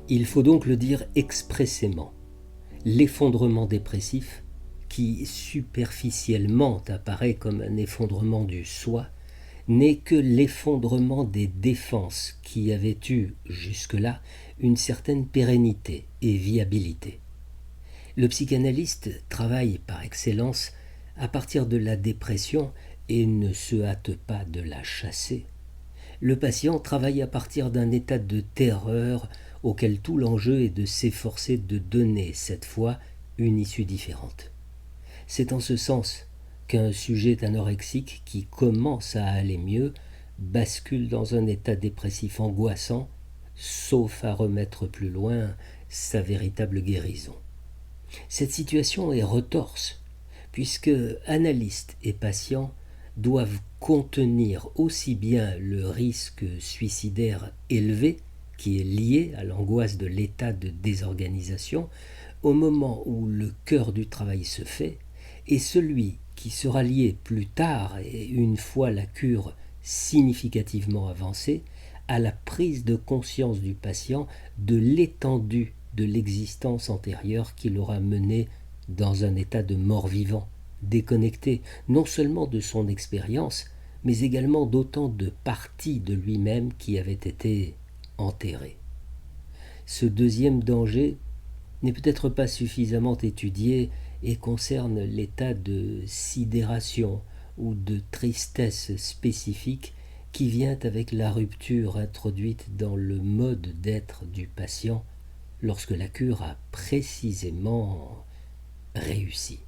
Il faut donc le dire expressément. L'effondrement dépressif, qui superficiellement apparaît comme un effondrement du soi, n'est que l'effondrement des défenses qui avaient eu, jusque-là, une certaine pérennité et viabilité. Le psychanalyste travaille par excellence à partir de la dépression et ne se hâte pas de la chasser. Le patient travaille à partir d'un état de terreur auquel tout l'enjeu est de s'efforcer de donner, cette fois, une issue différente. C'est en ce sens qu'un sujet anorexique qui commence à aller mieux bascule dans un état dépressif angoissant, sauf à remettre plus loin sa véritable guérison. Cette situation est retorse, puisque analystes et patients doivent contenir aussi bien le risque suicidaire élevé qui est lié à l'angoisse de l'état de désorganisation au moment où le cœur du travail se fait, et celui qui sera lié plus tard et une fois la cure significativement avancée à la prise de conscience du patient de l'étendue de l'existence antérieure qui l'aura mené dans un état de mort-vivant, déconnecté non seulement de son expérience, mais également d'autant de parties de lui-même qui avaient été enterrées. Ce deuxième danger n'est peut-être pas suffisamment étudié et concerne l'état de sidération ou de tristesse spécifique qui vient avec la rupture introduite dans le mode d'être du patient lorsque la cure a précisément réussi.